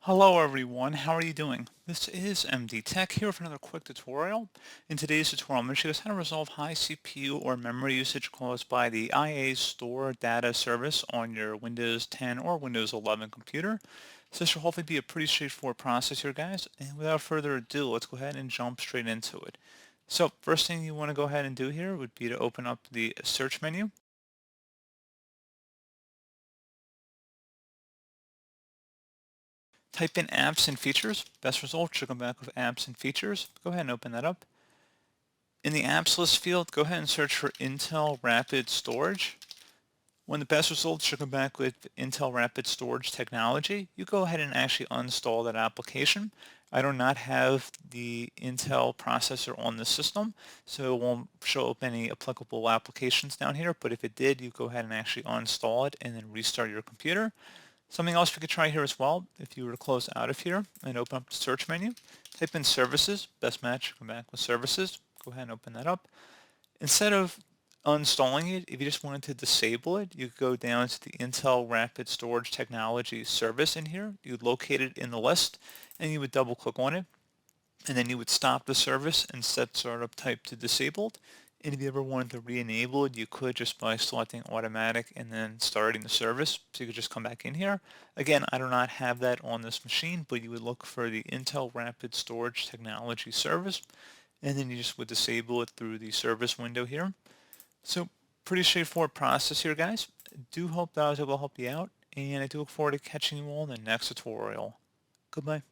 Hello everyone, how are you doing? This is MD Tech here with another quick tutorial. In today's tutorial, I'm going to show you guys how to resolve high CPU or memory usage caused by the IAStorDataSvc data service on your Windows 10 or Windows 11 computer. So this should hopefully be a pretty straightforward process here, guys. And without further ado, let's go ahead and jump straight into it. So first thing you want to go ahead and do here would be to open up the search menu. Type in apps and features. Best result should come back with apps and features. Go ahead and open that up. In the apps list field, go ahead and search for Intel Rapid Storage. When the best results should come back with Intel Rapid Storage technology, you go ahead and actually uninstall that application. I do not have the Intel processor on the system, so it won't show up any applicable applications down here, but if it did, you go ahead and actually uninstall it and then restart your computer. Something else we could try here as well, if you were to close out of here and open up the search menu, type in services, best match, come back with services, go ahead and open that up. Instead of uninstalling it, if you just wanted to disable it, you could go down to the Intel Rapid Storage Technology service in here, you would locate it in the list, and you would double click on it, and then you would stop the service and set startup type to disabled. And if you ever wanted to re-enable it, you could just by selecting automatic and then starting the service. So you could just come back in here. Again, I do not have that on this machine, but you would look for the Intel Rapid Storage Technology service, and then you just would disable it through the service window here. So pretty straightforward process here, guys. Do hope that I was able to help you out, and I do look forward to catching you all in the next tutorial. Goodbye.